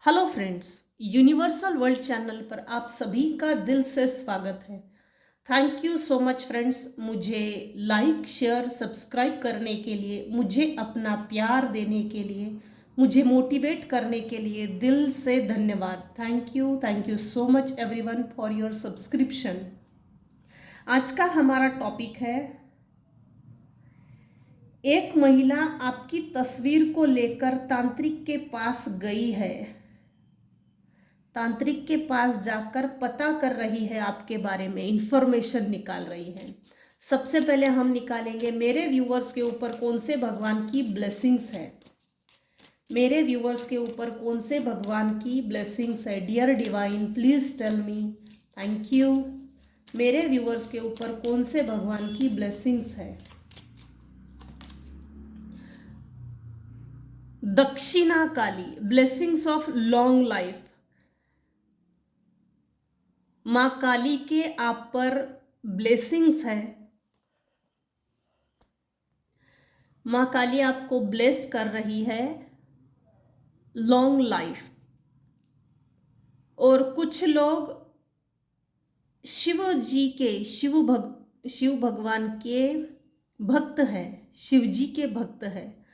Hello friends, universal world channel पर आप सभी का दिल से स्वागत है। Thank you so much friends, मुझे लाइक शेयर सब्सक्राइब करने के लिए, मुझे अपना प्यार देने के लिए, मुझे मोटिवेट करने के लिए दिल से धन्यवाद। Thank you so much everyone for your subscription. आज का हमारा टॉपिक है, एक महिला आपकी तस्वीर को लेकर तांत्रिक के पास गई है। तांत्रिक के पास जाकर पता कर रही है, आपके बारे में इंफॉर्मेशन निकाल रही है। सबसे पहले हम निकालेंगे मेरे व्यूवर्स के ऊपर कौन से भगवान की ब्लेसिंग्स है। मेरे व्यूवर्स के ऊपर कौन से भगवान की ब्लेसिंग्स है। Dear divine please tell me. Thank you. मेरे व्यूवर्स के ऊपर कौन से भगवान की ब्लेसिंग्स है। Dakshina Kali, blessings of long life. माँ काली के आप पर ब्लेसिंग्स है। माँ काली आपको ब्लेस्ड कर रही है लॉन्ग लाइफ। और कुछ लोग शिव जी के शिव भगवान के भक्त हैं, शिव जी के भक्त हैं।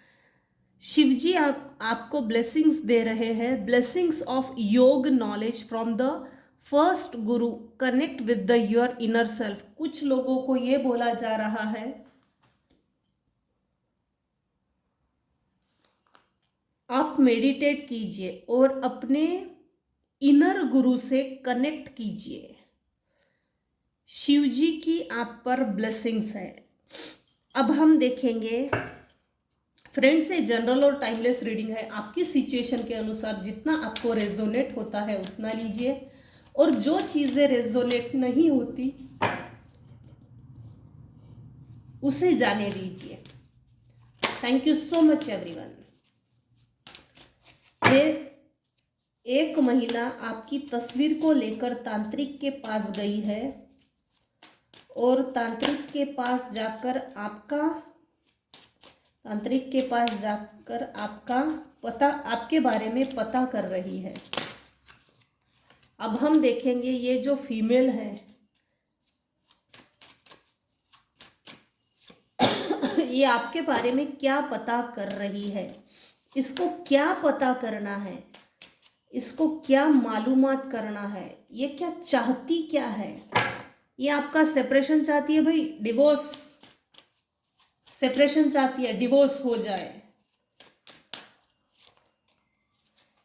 शिव जी आपको ब्लेसिंग्स दे रहे हैं, ब्लेसिंग्स ऑफ योग knowledge from the first Guru. Connect with the your inner self. कुछ लोगों को ये बोला जा रहा है, आप मेडिटेट कीजिए और अपने इनर गुरु से कनेक्ट कीजिए। शिव जी की आप पर ब्लेसिंग्स है। अब हम देखेंगे फ्रेंड्स, ये जनरल और टाइमलेस रीडिंग है। आपकी सिचुएशन के अनुसार जितना आपको रेजोनेट होता है उतना लीजिए, और जो चीजें रेजोनेट नहीं होती उसे जाने दीजिए। Thank you so much everyone. एक महिला आपकी तस्वीर को लेकर तांत्रिक के पास गई है, और तांत्रिक के पास जाकर आपका पता, आपके बारे में पता कर रही है। अब हम देखेंगे ये जो फीमेल है ये आपके बारे में क्या पता कर रही है। इसको क्या पता करना है, इसको क्या मालूमात करना है, ये क्या चाहती क्या है। ये आपका सेपरेशन चाहती है भाई, डिवोर्स, सेपरेशन चाहती है, डिवोर्स हो जाए।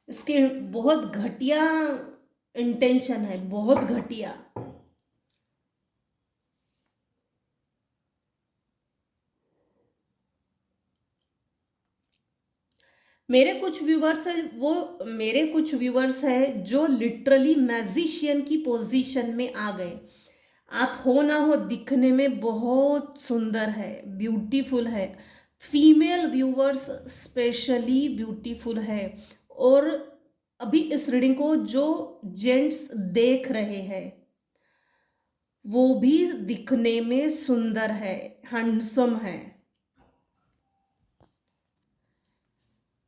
इसकी बहुत घटिया इंटेंशन है, बहुत घटिया। मेरे कुछ व्यूवर्स है जो लिटरली मैजिशियन की पोजीशन में आ गए। आप हो ना हो दिखने में बहुत सुंदर है, ब्यूटीफुल है। फीमेल व्यूवर्स स्पेशली ब्यूटीफुल है। और अभी इस रीडिंग को जो जेंट्स देख रहे हैं वो भी दिखने में सुंदर है, हैंडसम है।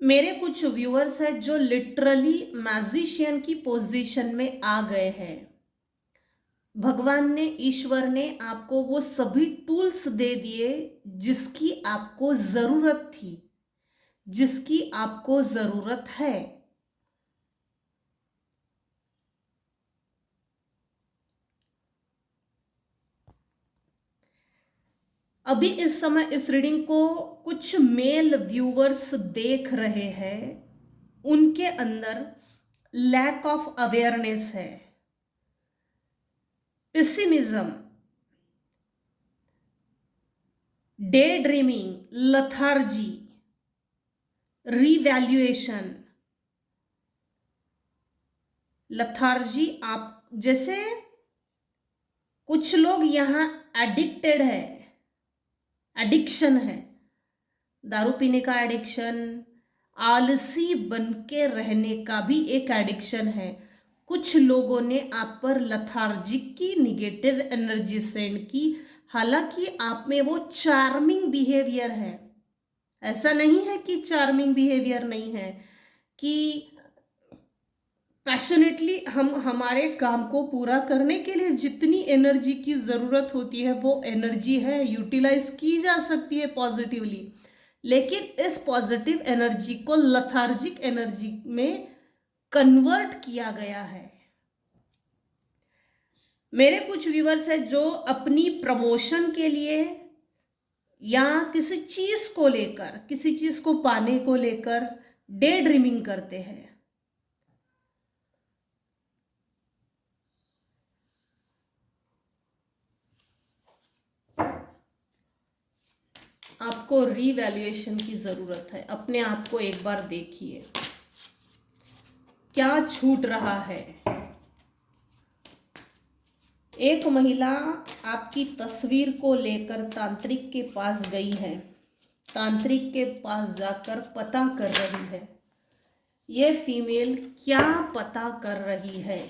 मेरे कुछ व्यूअर्स हैं जो लिटरली मैजिशियन की पोजीशन में आ गए हैं। भगवान ने, ईश्वर ने आपको वो सभी टूल्स दे दिए जिसकी आपको जरूरत थी, जिसकी आपको जरूरत है। अभी इस समय इस रीडिंग को कुछ मेल व्यूअर्स देख रहे हैं, उनके अंदर लैक ऑफ अवेयरनेस है, pessimism, day dreaming, lethargy, revaluation. Lethargy, आप जैसे कुछ लोग यहाँ एडिक्टेड है, एडिक्शन है, दारू पीने का एडिक्शन, आलसी बनके रहने का भी एक एडिक्शन है। कुछ लोगों ने आप पर लथार्जिक की निगेटिव एनर्जी सेंड की। हालांकि आप में वो चार्मिंग बिहेवियर है, ऐसा नहीं है कि चार्मिंग बिहेवियर नहीं है, कि पैशनेटली हम हमारे काम को पूरा करने के लिए जितनी एनर्जी की ज़रूरत होती है वो एनर्जी है, यूटिलाइज की जा सकती है पॉजिटिवली, लेकिन इस पॉजिटिव एनर्जी को लथार्जिक एनर्जी में कन्वर्ट किया गया है। मेरे कुछ व्यूअर्स हैं जो अपनी प्रमोशन के लिए या किसी चीज को लेकर, किसी चीज को पाने को लेकर डे ड्रीमिंग करते हैं। आपको रीवैल्यूएशन की जरूरत है। अपने आप को एक बार देखिए, क्या छूट रहा है। एक महिला आपकी तस्वीर को लेकर तांत्रिक के पास गई है, तांत्रिक के पास जाकर पता कर रही है। ये फीमेल क्या पता कर रही है,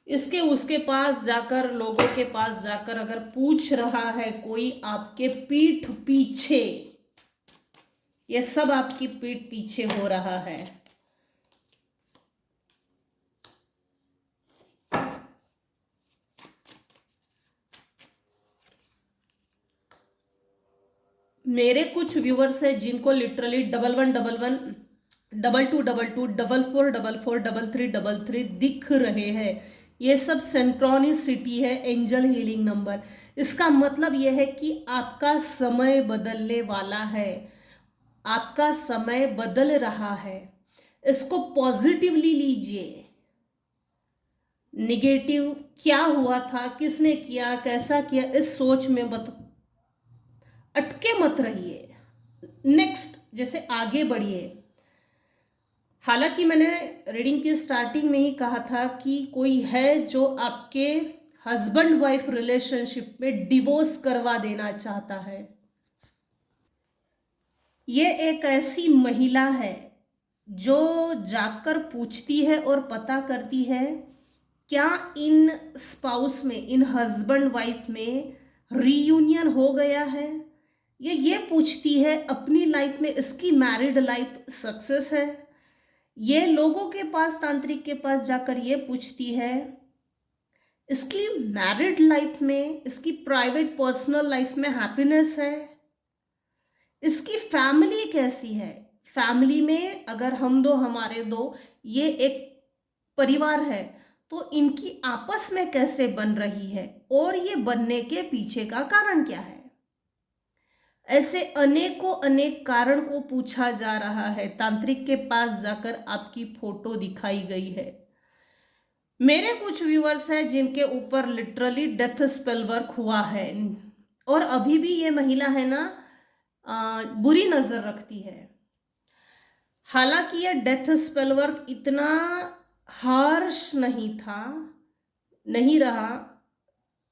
इसके उसके पास जाकर, लोगों के पास जाकर अगर पूछ रहा है कोई आपके पीठ पीछे, ये सब आपकी पीठ पीछे हो रहा है। मेरे कुछ व्यूअर्स हैं जिनको लिटरली 1111 2222 4444 3333 दिख रहे हैं। ये सब सिंक्रोनिसिटी है, एंजल हीलिंग नंबर। इसका मतलब यह है कि आपका समय बदलने वाला है, आपका समय बदल रहा है। इसको पॉजिटिवली लीजिए। निगेटिव क्या हुआ था, किसने किया, कैसा किया, इस सोच में मत अटके मत रहिए। नेक्स्ट जैसे आगे बढ़िए। हालांकि मैंने रीडिंग की स्टार्टिंग में ही कहा था कि कोई है जो आपके हस्बैंड वाइफ रिलेशनशिप में डिवोर्स करवा देना चाहता है। ये एक ऐसी महिला है जो जाकर पूछती है और पता करती है क्या इन स्पाउस में, इन हस्बैंड वाइफ में रीयूनियन हो गया है। ये पूछती है अपनी लाइफ में इसकी मैरिड लाइफ सक्सेस है। ये लोगों के पास, तांत्रिक के पास जाकर ये पूछती है इसकी मैरिड लाइफ में, इसकी प्राइवेट पर्सनल लाइफ में हैप्पीनेस है, इसकी फैमिली कैसी है। फैमिली में अगर हम दो, हमारे दो, ये एक परिवार है, तो इनकी आपस में कैसे बन रही है और ये बनने के पीछे का कारण क्या है। ऐसे अनेकों अनेक कारण को पूछा जा रहा है। तांत्रिक के पास जाकर आपकी फोटो दिखाई गई है। मेरे कुछ व्यूअर्स हैं जिनके ऊपर लिटरली डेथ स्पेल वर्क हुआ है और अभी भी ये महिला है ना बुरी नजर रखती है। हालांकि ये डेथ स्पेल वर्क इतना हार्श नहीं था, नहीं रहा।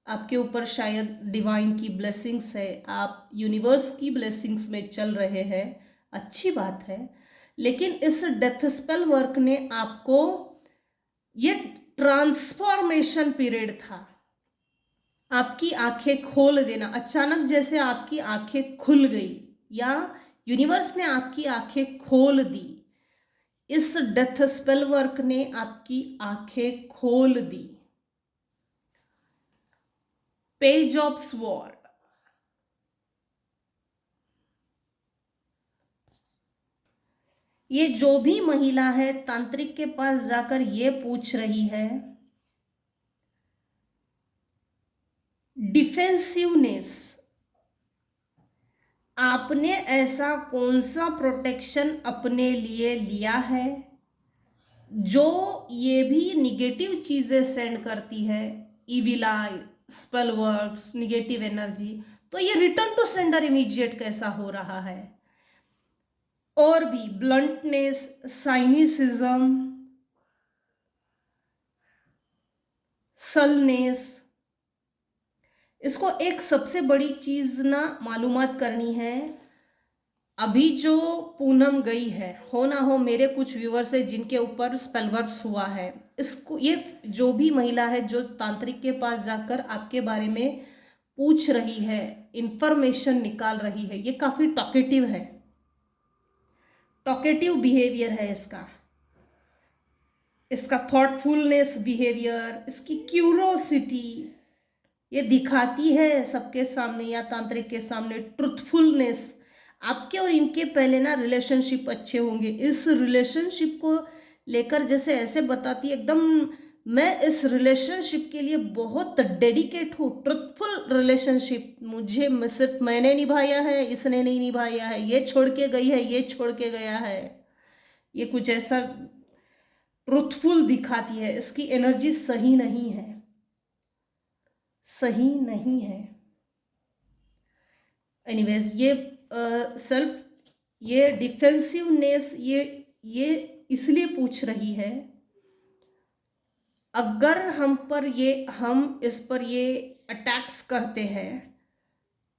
आपके ऊपर शायद डिवाइन की ब्लेसिंग्स है, आप यूनिवर्स की ब्लेसिंग्स में चल रहे हैं, अच्छी बात है। लेकिन इस डेथ स्पेल वर्क ने आपको, ये ट्रांसफॉर्मेशन पीरियड था, आपकी आंखें खोल देना। अचानक जैसे आपकी आंखें खुल गई या यूनिवर्स ने आपकी आंखें खोल दी, इस डेथ स्पेल वर्क ने आपकी आंखें खोल दी। पेज ऑफ स्वॉर्ड, ये जो भी महिला है तांत्रिक के पास जाकर ये पूछ रही है डिफेंसिवनेस, आपने ऐसा कौन सा प्रोटेक्शन अपने लिए लिया है जो ये भी निगेटिव चीजें सेंड करती है, इविल आई, स्पेल वर्क्स, निगेटिव एनर्जी, तो ये रिटर्न टू सेंडर इमीडिएट कैसा हो रहा है। और भी ब्लंटनेस, साइनिसिज्म, सलनेस। इसको एक सबसे बड़ी चीज ना मालूमात करनी है। अभी जो पूनम गई है, हो ना हो मेरे कुछ व्यूअर्स है जिनके ऊपर स्पेल वर्क्स हुआ है, इसको, ये जो भी महिला है जो तांत्रिक के पास जाकर आपके बारे में पूछ रही है, इंफॉर्मेशन निकाल रही है, ये काफी टॉकेटिव है, टॉकेटिव बिहेवियर है इसका। इसका थॉटफुलनेस बिहेवियर, इसकी क्यूरोसिटी, ये दिखाती है सबके सामने या तांत्रिक के सामने ट्रुथफुलनेस। आपके और इनके पहले ना रिलेशनशिप अच्छे होंगे, इस रिलेशनशिप को लेकर जैसे ऐसे बताती है एकदम, मैं इस रिलेशनशिप के लिए बहुत डेडिकेट हूँ, ट्रुथफुल रिलेशनशिप। मुझे सिर्फ मैंने निभाया है, इसने नहीं निभाया है, ये छोड़ के गई है, ये छोड़ के गया है, ये कुछ ऐसा ट्रुथफुल दिखाती है। इसकी एनर्जी सही नहीं है, सही नहीं है। एनीवेज, ये सेल्फ, ये डिफेंसिवनेस, ये इसलिए पूछ रही है, अगर हम इस पर ये अटैक्स करते हैं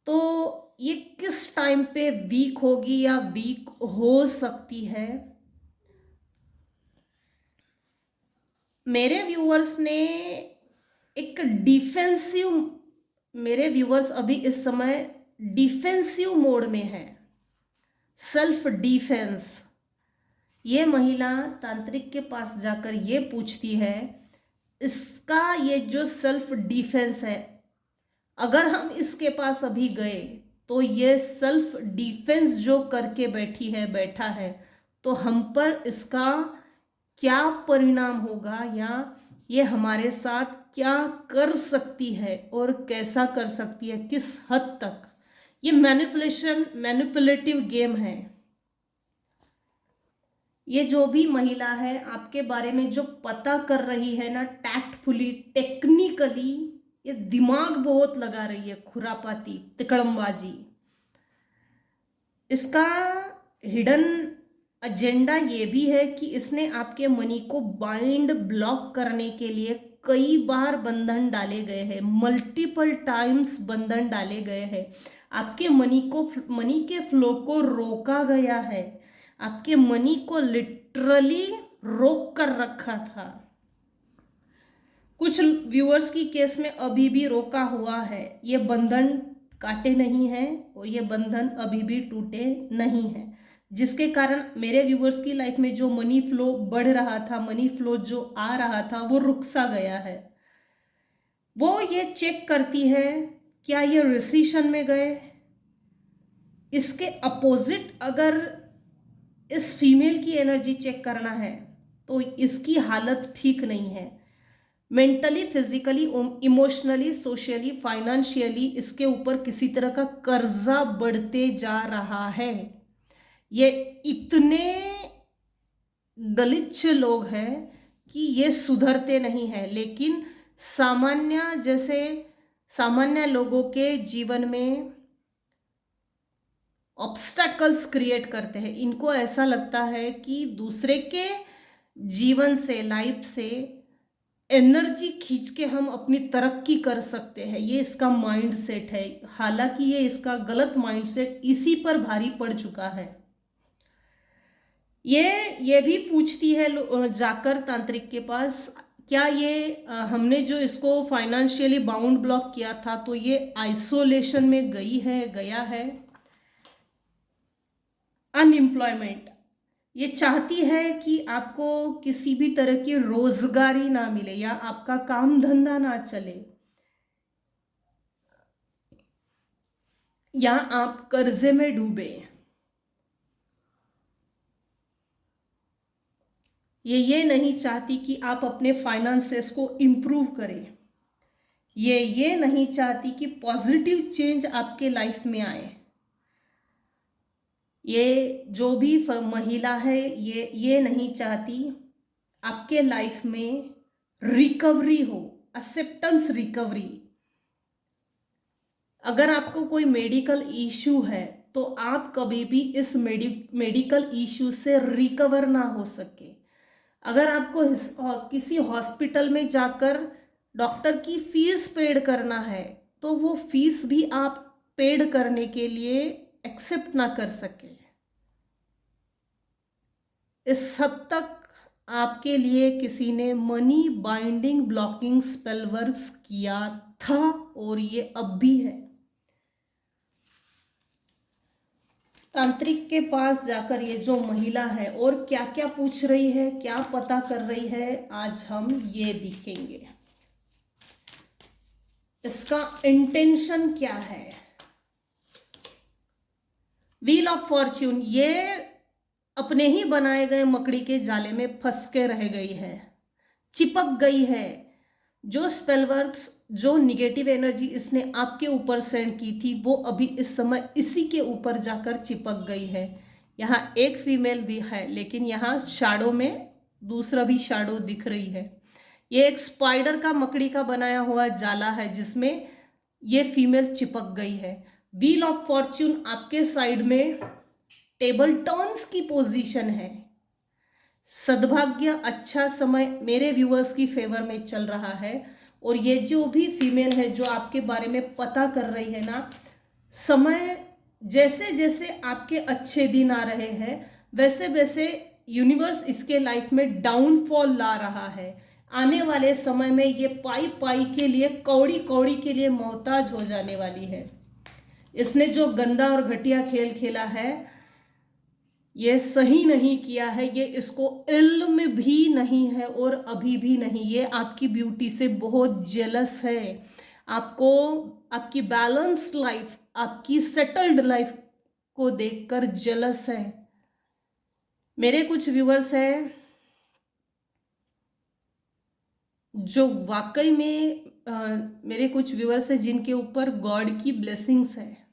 तो ये किस टाइम पे वीक होगी या वीक हो सकती है। मेरे व्यूअर्स ने एक डिफेंसिव, मेरे व्यूअर्स अभी इस समय डिफेंसिव मोड में है, सेल्फ डिफेंस। ये महिला तांत्रिक के पास जाकर ये पूछती है, इसका ये जो सेल्फ डिफेंस है, अगर हम इसके पास अभी गए तो ये सेल्फ डिफेंस जो करके बैठा है, तो हम पर इसका क्या परिणाम होगा या ये हमारे साथ क्या कर सकती है और कैसा कर सकती है, किस हद तक। ये मैनिपुलेटिव गेम है। ये जो भी महिला है आपके बारे में जो पता कर रही है ना, टैक्टफुली, टेक्निकली, ये दिमाग बहुत लगा रही है, खुरापाती, तिकड़मबाजी। इसका हिडन एजेंडा ये भी है कि इसने आपके मनी को बाइंड, ब्लॉक करने के लिए कई बार बंधन डाले गए हैं, मल्टीपल टाइम्स बंधन डाले गए हैं। आपके मनी के फ्लो को रोका गया है, आपके मनी को लिटरली रोक कर रखा था। कुछ व्यूअर्स की केस में अभी भी रोका हुआ है, ये बंधन काटे नहीं हैं और ये बंधन अभी भी टूटे नहीं हैं, जिसके कारण मेरे व्यूअर्स की लाइफ में जो मनी फ्लो बढ़ रहा था, मनी फ्लो जो आ रहा था, वो रुक सा गया है। वो ये चेक करती है क्या ये रिसीशन में गए। इसके अपोजिट अगर इस फीमेल की एनर्जी चेक करना है तो इसकी हालत ठीक नहीं है, mentally, physically, emotionally, socially, financially इसके ऊपर किसी तरह का कर्जा बढ़ते जा रहा है। ये इतने गलिच्छ लोग हैं कि ये सुधरते नहीं हैं, लेकिन सामान्य लोगों के जीवन में ऑब्स्टैकल्स क्रिएट करते हैं। इनको ऐसा लगता है कि दूसरे के जीवन से, लाइफ से एनर्जी खींच के हम अपनी तरक्की कर सकते हैं, ये इसका माइंड सेट है। हालांकि ये इसका गलत माइंड सेट इसी पर भारी पड़ चुका है। ये भी पूछती है जाकर तांत्रिक के पास, क्या ये हमने जो इसको फाइनेंशियली बाउंड ब्लॉक किया था तो ये आइसोलेशन में गया है। अनएम्प्लॉयमेंट, ये चाहती है कि आपको किसी भी तरह की रोजगारी ना मिले या आपका काम धंधा ना चले, या आप कर्जे में डूबे। ये नहीं चाहती कि आप अपने फाइनेंसेस को इम्प्रूव करें। ये नहीं चाहती कि पॉजिटिव चेंज आपके लाइफ में आए। ये जो भी महिला है, ये नहीं चाहती आपके लाइफ में रिकवरी हो, एक्सेप्टेंस रिकवरी। अगर आपको कोई मेडिकल इश्यू है तो आप कभी भी इस मेडिकल इश्यू से रिकवर ना हो सके। अगर आपको किसी हॉस्पिटल में जाकर डॉक्टर की फीस पेड करना है तो वो फीस भी आप पेड करने के लिए एक्सेप्ट ना कर सके। इस हद तक आपके लिए किसी ने money binding blocking spell works किया था और ये अब भी है। तांत्रिक के पास जाकर ये जो महिला है और क्या क्या पूछ रही है, क्या पता कर रही है, आज हम ये देखेंगे। इसका इंटेंशन क्या है। व्हील ऑफ फॉर्च्यून, ये अपने ही बनाए गए मकड़ी के जाले में फंस के रह गई है, चिपक गई है। जो स्पेलवर्क्स, जो निगेटिव एनर्जी इसने आपके ऊपर सेंड की थी, वो अभी इस समय इसी के ऊपर जाकर चिपक गई है। यहाँ एक फीमेल है, लेकिन यहाँ शैडो में दूसरा भी शैडो दिख रही है। ये एक स्पाइडर का, मकड़ी का बनाया हुआ जाला है जिसमें ये फीमेल चिपक गई है। व्हील ऑफ फॉर्च्यून आपके साइड में टेबल टर्न्स की पोजीशन है। सद्भाग्य, अच्छा समय मेरे व्यूअर्स की फेवर में चल रहा है। और ये जो भी फीमेल है जो आपके बारे में पता कर रही है ना, समय जैसे जैसे आपके अच्छे दिन आ रहे हैं, वैसे वैसे यूनिवर्स इसके लाइफ में डाउनफॉल ला रहा है। आने वाले समय में ये पाई पाई के लिए, कौड़ी कौड़ी के लिए मोहताज हो जाने वाली है। इसने जो गंदा और घटिया खेल खेला है, ये सही नहीं किया है। ये इसको इल्म भी नहीं है और अभी भी नहीं। ये आपकी ब्यूटी से बहुत जेलस है। आपको आपकी बैलेंस्ड लाइफ, आपकी सेटल्ड लाइफ को देखकर जेलस है। मेरे कुछ व्यूअर्स हैं जो वाकई में मेरे कुछ व्यूअर्स हैं जिनके ऊपर गॉड की ब्लेसिंग्स है।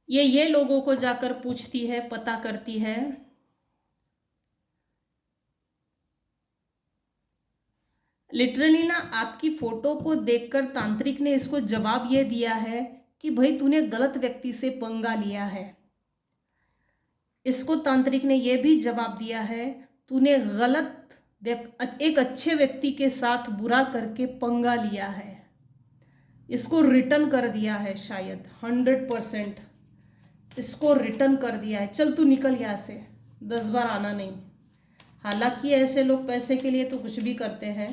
ये लोगों को जाकर पूछती है, पता करती है। लिटरली ना, आपकी फोटो को देखकर तांत्रिक ने इसको जवाब ये दिया है कि भाई तूने गलत व्यक्ति से पंगा लिया है। इसको तांत्रिक ने यह भी जवाब दिया है, तूने एक अच्छे व्यक्ति के साथ बुरा करके पंगा लिया है। इसको रिटर्न कर दिया है, शायद 100% इसको रिटर्न कर दिया है। चल तू निकल यहाँ से, 10 बार आना नहीं। हालांकि ऐसे लोग पैसे के लिए तो कुछ भी करते हैं।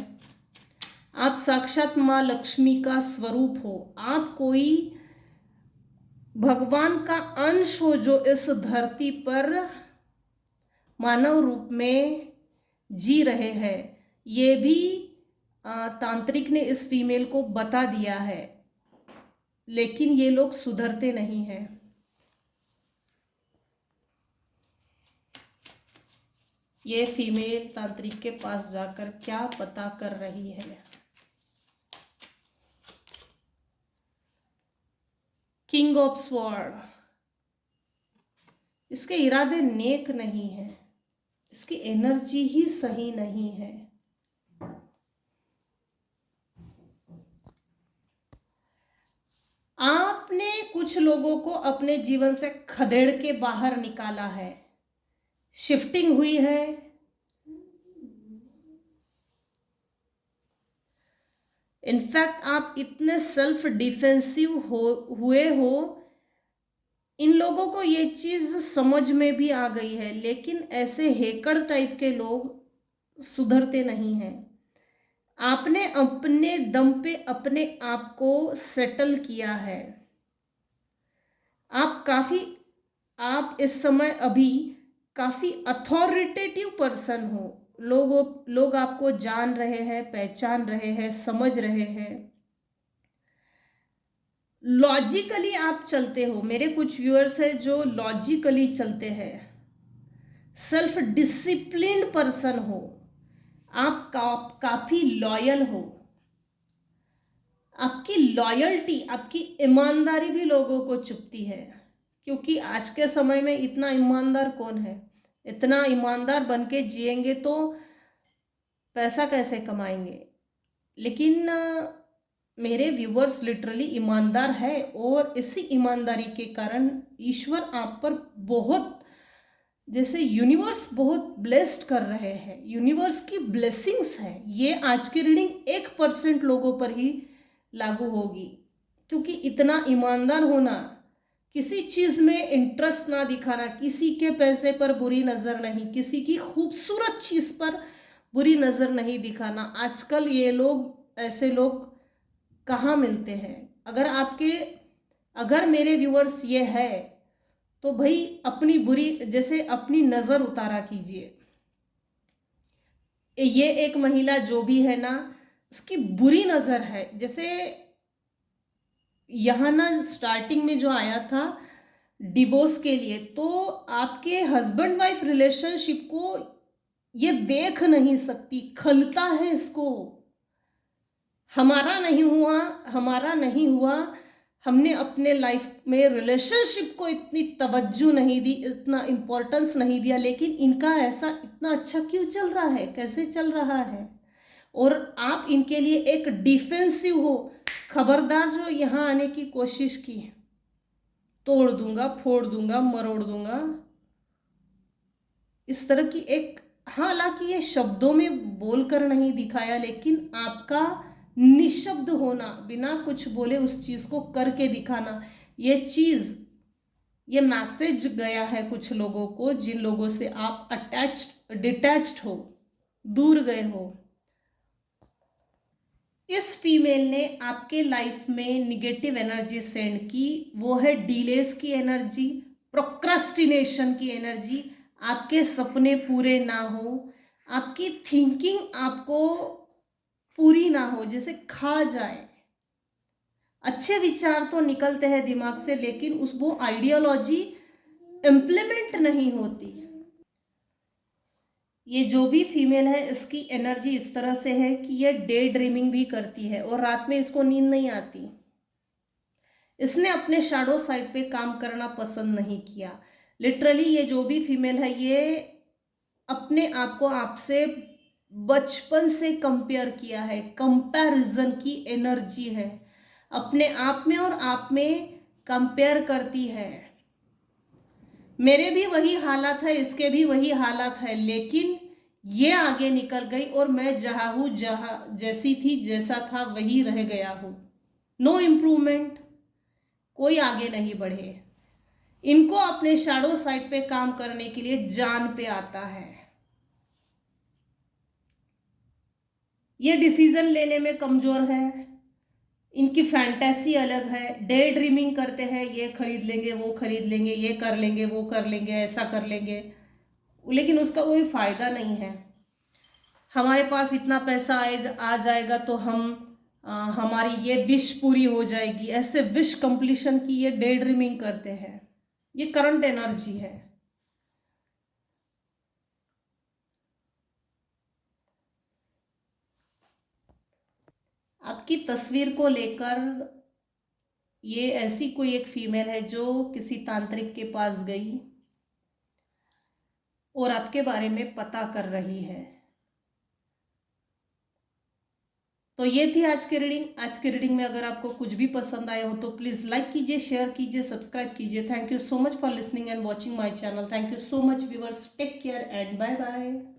आप साक्षात माँ लक्ष्मी का स्वरूप हो। आप कोई भगवान का अंश हो जो इस धरती पर मानव रूप में जी रहे हैं। ये भी तांत्रिक ने इस फीमेल को बता दिया है, लेकिन ये लोग सुधरते नहीं हैं। ये फीमेल तांत्रिक के पास जाकर क्या पता कर रही है। किंग ऑफ स्वॉर्ड, इसके इरादे नेक नहीं है, इसकी एनर्जी ही सही नहीं है। आपने कुछ लोगों को अपने जीवन से खदेड़ के बाहर निकाला है, शिफ्टिंग हुई है। इनफैक्ट आप इतने सेल्फ डिफेंसिव हुए हो, इन लोगों को ये चीज समझ में भी आ गई है, लेकिन ऐसे हैकर टाइप के लोग सुधरते नहीं हैं। आपने अपने दम पे अपने आप को सेटल किया है। आप इस समय अभी काफी अथॉरिटेटिव पर्सन हो। लोग आपको जान रहे हैं, पहचान रहे हैं, समझ रहे हैं। लॉजिकली आप चलते हो। मेरे कुछ व्यूअर्स हैं जो लॉजिकली चलते हैं, सेल्फ डिसिप्लिन्ड पर्सन हो। आप काफी लॉयल हो। आपकी लॉयल्टी, आपकी ईमानदारी भी लोगों को चुभती है, क्योंकि आज के समय में इतना ईमानदार कौन है। इतना ईमानदार बन के जिएंगे तो पैसा कैसे कमाएंगे। लेकिन मेरे व्यूअर्स लिटरली ईमानदार है, और इसी ईमानदारी के कारण ईश्वर आप पर बहुत, जैसे यूनिवर्स बहुत ब्लेस्ड कर रहे हैं। यूनिवर्स की ब्लेसिंग्स है। ये आज की रीडिंग 1% लोगों पर ही लागू होगी, क्योंकि इतना ईमानदार होना, किसी चीज में इंटरेस्ट ना दिखाना, किसी के पैसे पर बुरी नजर नहीं, किसी की खूबसूरत चीज पर बुरी नजर नहीं दिखाना। आजकल ये लोग, ऐसे लोग कहाँ मिलते हैं। अगर आपके अगर मेरे व्यूअर्स ये है तो भाई अपनी बुरी, जैसे अपनी नज़र उतारा कीजिए। ये एक महिला जो भी है ना, इसकी बुरी नज़र है। जैसे यहाँ ना स्टार्टिंग में जो आया था डिवोर्स के लिए, तो आपके हस्बैंड वाइफ रिलेशनशिप को ये देख नहीं सकती, खलता है इसको। हमारा नहीं हुआ, हमारा नहीं हुआ, हमने अपने लाइफ में रिलेशनशिप को इतनी तवज्जो नहीं दी, इतना इम्पोर्टेंस नहीं दिया, लेकिन इनका ऐसा इतना अच्छा क्यों चल रहा है, कैसे चल रहा है। और आप इनके लिए एक डिफेंसिव हो। खबरदार जो यहाँ आने की कोशिश की, तोड़ दूंगा, फोड़ दूंगा, मरोड़ दूंगा, इस तरह की एक, हालांकि ये शब्दों में बोलकर नहीं दिखाया, लेकिन आपका निशब्द होना, बिना कुछ बोले उस चीज को करके दिखाना, ये चीज, ये मैसेज गया है कुछ लोगों को, जिन लोगों से आप अटैच्ड डिटैच्ड हो, दूर गए हो। इस फीमेल ने आपके लाइफ में निगेटिव एनर्जी सेंड की, वो है डिलेस की एनर्जी, प्रोक्रेस्टिनेशन की एनर्जी, आपके सपने पूरे ना हो, आपकी थिंकिंग आपको पूरी ना हो, जैसे खा जाए। अच्छे विचार तो निकलते हैं दिमाग से, लेकिन उस वो आइडियोलॉजी इम्प्लीमेंट नहीं होती। ये जो भी फीमेल है, इसकी एनर्जी इस तरह से है कि ये डे ड्रीमिंग भी करती है और रात में इसको नींद नहीं आती। इसने अपने शैडो साइड पे काम करना पसंद नहीं किया। लिटरली ये जो भी फीमेल है, ये अपने आप को आपसे बचपन से कंपेयर किया है, कंपैरिजन की एनर्जी है, अपने आप में और आप में कंपेयर करती है। मेरे भी वही हालात है, इसके भी वही हालात है, लेकिन ये आगे निकल गई और मैं जहाँ हूँ, जहाँ जैसी थी, जैसा था वही रह गया हूँ। नो इम्प्रूवमेंट, कोई आगे नहीं बढ़े। इनको अपने शैडो साइड पे काम करने के लिए जान पे आता है। ये डिसीजन लेने में कमजोर है, इनकी फैंटेसी अलग है, डे ड्रीमिंग करते हैं, ये खरीद लेंगे, वो खरीद लेंगे, ये कर लेंगे, वो कर लेंगे, ऐसा कर लेंगे, लेकिन उसका कोई फायदा नहीं है। हमारे पास इतना पैसा आ जाएगा तो हमारी ये विश पूरी हो जाएगी, ऐसे विश कंप्लीशन की ये डे ड्रीमिंग करते हैं। ये करंट एनर्जी है। आपकी तस्वीर को लेकर ये ऐसी कोई एक फीमेल है जो किसी तांत्रिक के पास गई और आपके बारे में पता कर रही है। तो ये थी आज की रीडिंग। आज की रीडिंग में अगर आपको कुछ भी पसंद आया हो तो प्लीज़ लाइक कीजिए, शेयर कीजिए, सब्सक्राइब कीजिए। Thank you so much for listening and watching my channel. Thank you so much viewers, take care and bye bye.